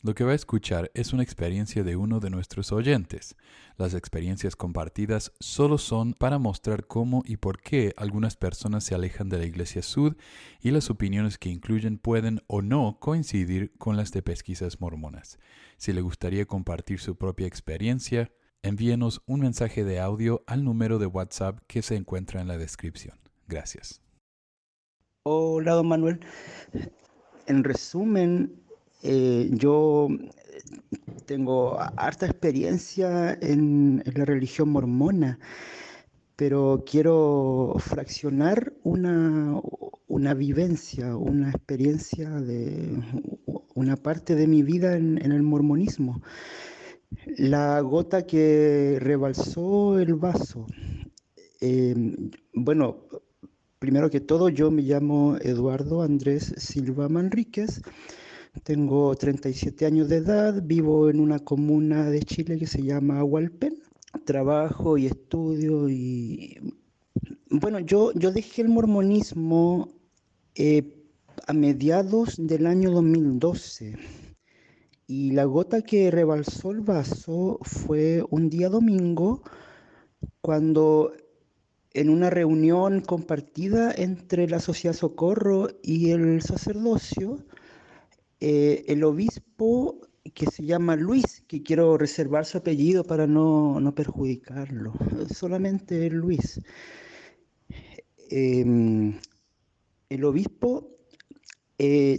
Lo que va a escuchar es una experiencia de uno de nuestros oyentes. Las experiencias compartidas solo son para mostrar cómo y por qué algunas personas se alejan de la Iglesia Sud y las opiniones que incluyen pueden o no coincidir con las de Pesquisas Mormonas. Si le gustaría compartir su propia experiencia, envíenos un mensaje de audio al número de WhatsApp que se encuentra en la descripción. Gracias. Hola, don Manuel. En resumen, yo tengo harta experiencia en la religión mormona, pero quiero fraccionar una vivencia, una experiencia de una parte de mi vida en el mormonismo. La gota que rebalsó el vaso. Eh, bueno, primero que todo, yo me llamo Eduardo Andrés Silva Manríquez, tengo 37 años de edad, vivo en una comuna de Chile que se llama Hualpén, trabajo y estudio y bueno, yo dejé el mormonismo a mediados del año 2012 y la gota que rebalsó el vaso fue un día domingo cuando en una reunión compartida entre la Sociedad Socorro y el sacerdocio, el obispo que se llama Luis, que quiero reservar su apellido para no perjudicarlo, solamente Luis. Eh, el obispo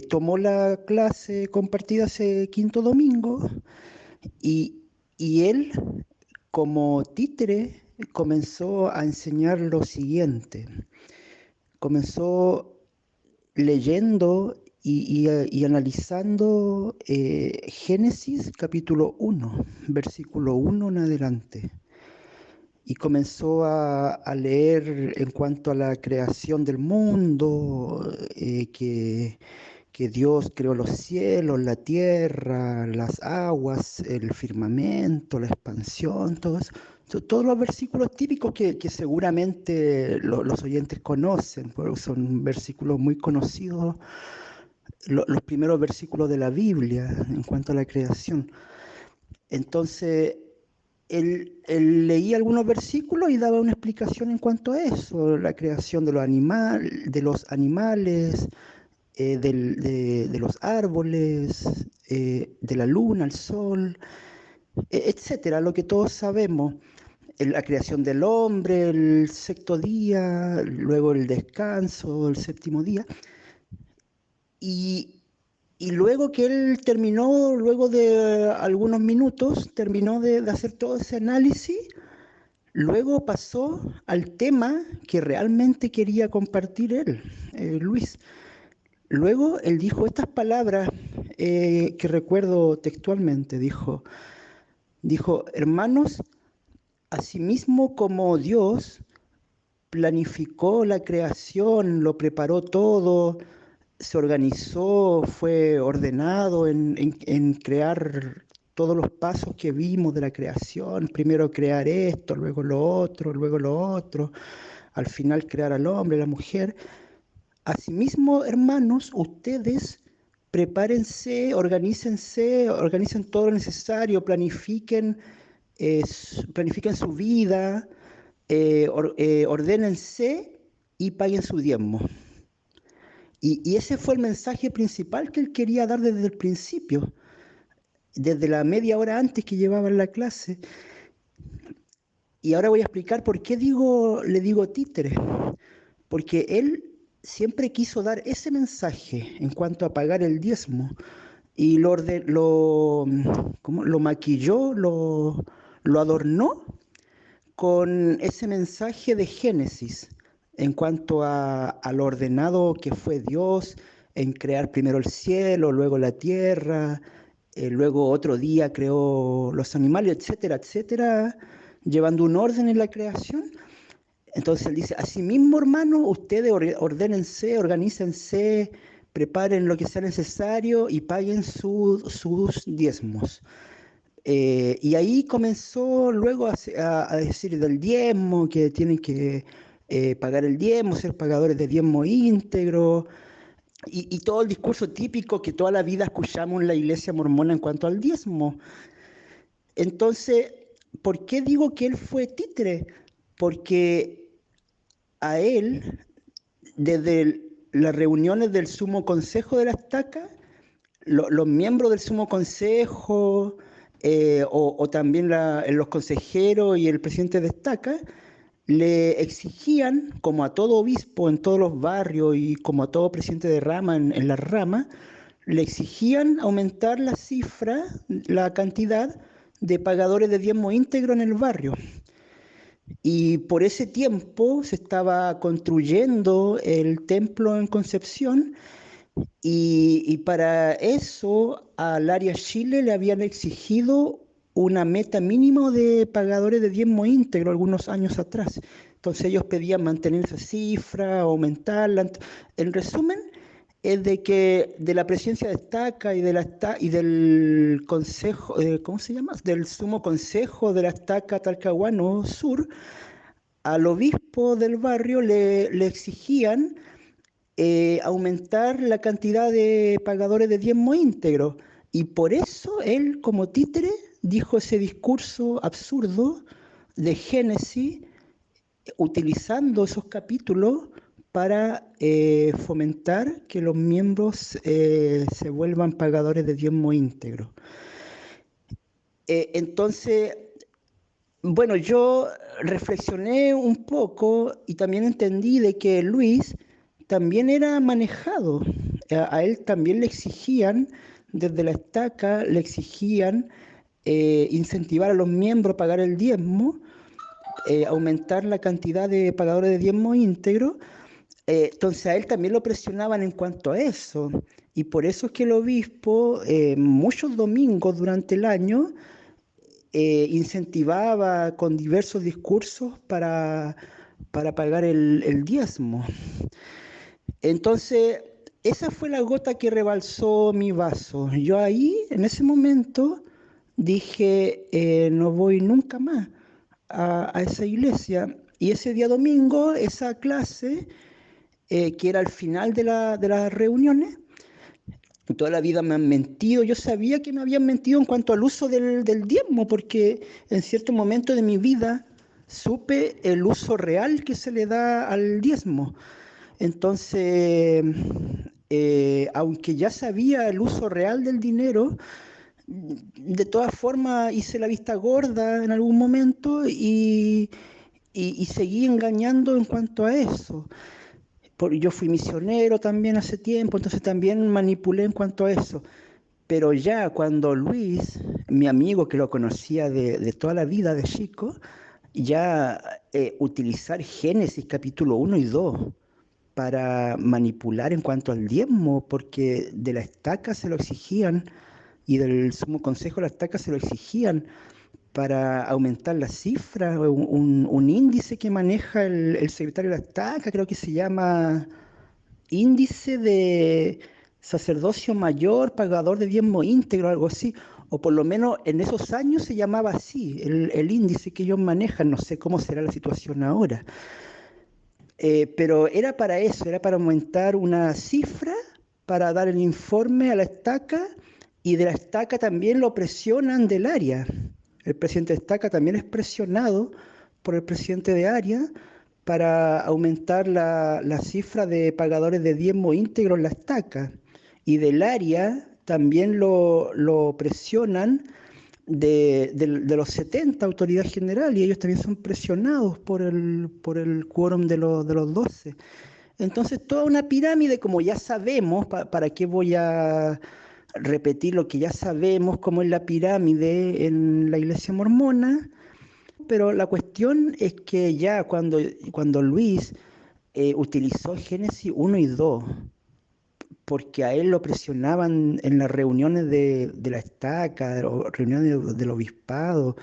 tomó la clase compartida ese quinto domingo y, y él, como títere, comenzó a enseñar lo siguiente. Comenzó leyendo y analizando Génesis capítulo 1, versículo 1 en adelante. Y comenzó a leer en cuanto a la creación del mundo, que Dios creó los cielos, la tierra, las aguas, el firmamento, la expansión, todo eso. Todos los versículos típicos que seguramente los oyentes conocen, porque son versículos muy conocidos, los primeros versículos de la Biblia en cuanto a la creación. Entonces, él leía algunos versículos y daba una explicación en cuanto a eso, la creación de los animales, de los árboles, de la luna, el sol, etcétera, lo que todos sabemos. La creación del hombre, el sexto día, luego el descanso, el séptimo día. Y, y luego que él terminó, luego de algunos minutos, terminó de hacer todo ese análisis, luego pasó al tema que realmente quería compartir él, Luis. Luego él dijo estas palabras que recuerdo textualmente, dijo, hermanos, asimismo como Dios planificó la creación, lo preparó todo, se organizó, fue ordenado en crear todos los pasos que vimos de la creación, primero crear esto, luego lo otro, al final crear al hombre, la mujer. Asimismo, hermanos, ustedes prepárense, organicen todo lo necesario, planifiquen su vida, ordénense y paguen su diezmo. Y ese fue el mensaje principal que él quería dar desde el principio, desde la media hora antes que llevaba la clase. Y ahora voy a explicar por qué le digo títere. Porque él siempre quiso dar ese mensaje en cuanto a pagar el diezmo y ¿cómo? Lo maquilló, lo adornó con ese mensaje de Génesis en cuanto a lo ordenado que fue Dios en crear primero el cielo, luego la tierra, luego otro día creó los animales, etcétera, etcétera, llevando un orden en la creación. Entonces él dice, asimismo, hermanos, ustedes ordénense, organícense, preparen lo que sea necesario y paguen sus diezmos. Y ahí comenzó luego a decir del diezmo, que tienen que pagar el diezmo, ser pagadores de diezmo íntegro. y todo el discurso típico que toda la vida escuchamos en la iglesia mormona en cuanto al diezmo. Entonces, ¿por qué digo que él fue títere? Porque a él, desde las reuniones del Sumo Consejo de la Estaca, los miembros del Sumo Consejo o también los consejeros y el presidente de Estaca le exigían, como a todo obispo en todos los barrios y como a todo presidente de rama en las ramas, le exigían aumentar la cifra, la cantidad de pagadores de diezmo íntegro en el barrio. Y por ese tiempo se estaba construyendo el templo en Concepción y para eso al área Chile le habían exigido una meta mínima de pagadores de diezmo íntegro algunos años atrás. Entonces ellos pedían mantener esa cifra, aumentarla. En resumen, es de que de la presidencia de Estaca y del consejo, ¿cómo se llama? Del sumo consejo de la Estaca Talcahuano Sur, al obispo del barrio le exigían aumentar la cantidad de pagadores de diezmo íntegro. Y por eso él, como títere, dijo ese discurso absurdo de Génesis, utilizando esos capítulos para fomentar que los miembros se vuelvan pagadores de diezmo íntegro. Entonces, bueno, yo reflexioné un poco y también entendí de que Luis también era manejado. A él también le exigían, desde la estaca, le exigían incentivar a los miembros a pagar el diezmo, aumentar la cantidad de pagadores de diezmo íntegro. Entonces a él también lo presionaban en cuanto a eso. Y por eso es que el obispo, muchos domingos durante el año, incentivaba con diversos discursos para pagar el diezmo. Entonces, esa fue la gota que rebalsó mi vaso. Yo ahí, en ese momento, dije, no voy nunca más a esa iglesia. Y ese día domingo, esa clase, que era al final de las reuniones, toda la vida me han mentido. Yo sabía que me habían mentido en cuanto al uso del diezmo, porque en cierto momento de mi vida supe el uso real que se le da al diezmo. Entonces, aunque ya sabía el uso real del dinero, de todas formas hice la vista gorda en algún momento y seguí engañando en cuanto a eso. Yo fui misionero también hace tiempo, entonces también manipulé en cuanto a eso. Pero ya cuando Luis, mi amigo que lo conocía de toda la vida de chico, ya utilizar Génesis capítulo 1 y 2 para manipular en cuanto al diezmo, porque de la estaca se lo exigían y del sumo consejo de la estaca se lo exigían para aumentar la cifra, un índice que maneja el secretario de la estaca, creo que se llama índice de sacerdocio mayor, pagador de diezmo íntegro, algo así, o por lo menos en esos años se llamaba así, el índice que ellos manejan, no sé cómo será la situación ahora. Pero era para eso, era para aumentar una cifra, para dar el informe a la estaca, y de la estaca también lo presionan del área. El presidente de estaca también es presionado por el presidente de área para aumentar la cifra de pagadores de diezmo íntegro en la estaca. Y del área también lo presionan de los 70 autoridad general, y ellos también son presionados por el quórum de los 12. Entonces, toda una pirámide, como ya sabemos, ¿para qué voy a repetir lo que ya sabemos, cómo es la pirámide en la iglesia mormona? Pero la cuestión es que ya cuando Luis utilizó Génesis 1 y 2, porque a él lo presionaban en las reuniones de la estaca, o reuniones del obispado,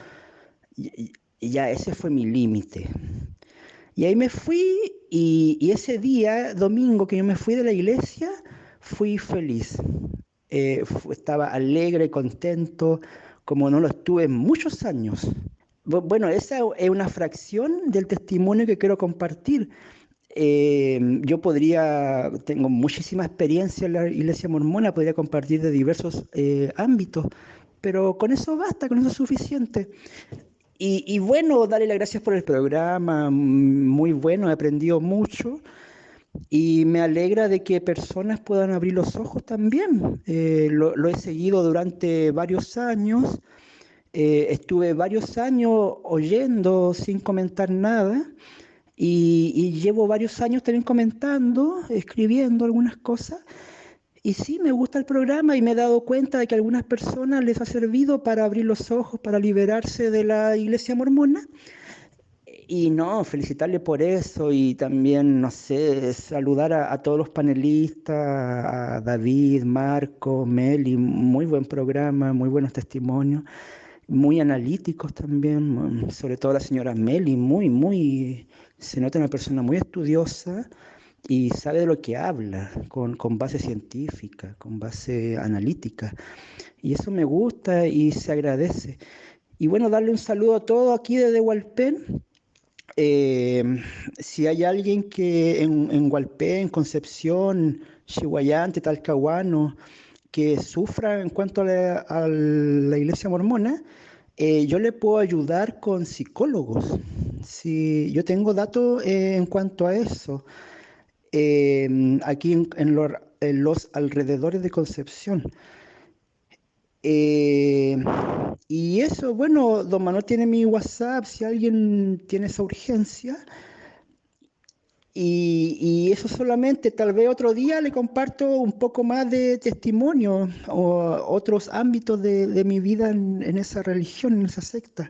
y ya ese fue mi límite. Y ahí me fui, y ese día, domingo, que yo me fui de la iglesia, fui feliz. Estaba alegre, contento, como no lo estuve en muchos años. Bueno, esa es una fracción del testimonio que quiero compartir. Tengo muchísima experiencia en la Iglesia Mormona, podría compartir de diversos ámbitos, pero con eso basta, con eso es suficiente. Y bueno, darle las gracias por el programa, muy bueno, he aprendido mucho y me alegra de que personas puedan abrir los ojos también. Lo he seguido durante varios años, estuve varios años oyendo sin comentar nada y llevo varios años también comentando, escribiendo algunas cosas. Y sí, me gusta el programa y me he dado cuenta de que a algunas personas les ha servido para abrir los ojos, para liberarse de la iglesia mormona. Y no, felicitarle por eso y también, no sé, saludar a todos los panelistas, a David, Marco, Meli, muy buen programa, muy buenos testimonios, muy analíticos también, sobre todo la señora Meli, se nota una persona muy estudiosa y sabe de lo que habla, con base científica, con base analítica. Y eso me gusta y se agradece. Y bueno, darle un saludo a todos aquí desde Hualpén. Eh, si hay alguien que en Hualpén, Concepción, Chihuayante, Talcahuano, que sufra en cuanto a la iglesia mormona, yo le puedo ayudar con psicólogos. Si yo tengo datos en cuanto a eso, aquí en los alrededores de Concepción. Eh, y eso, bueno, don Manuel tiene mi WhatsApp si alguien tiene esa urgencia. Y eso solamente, tal vez otro día le comparto un poco más de testimonio o otros ámbitos de mi vida en esa religión, en esa secta.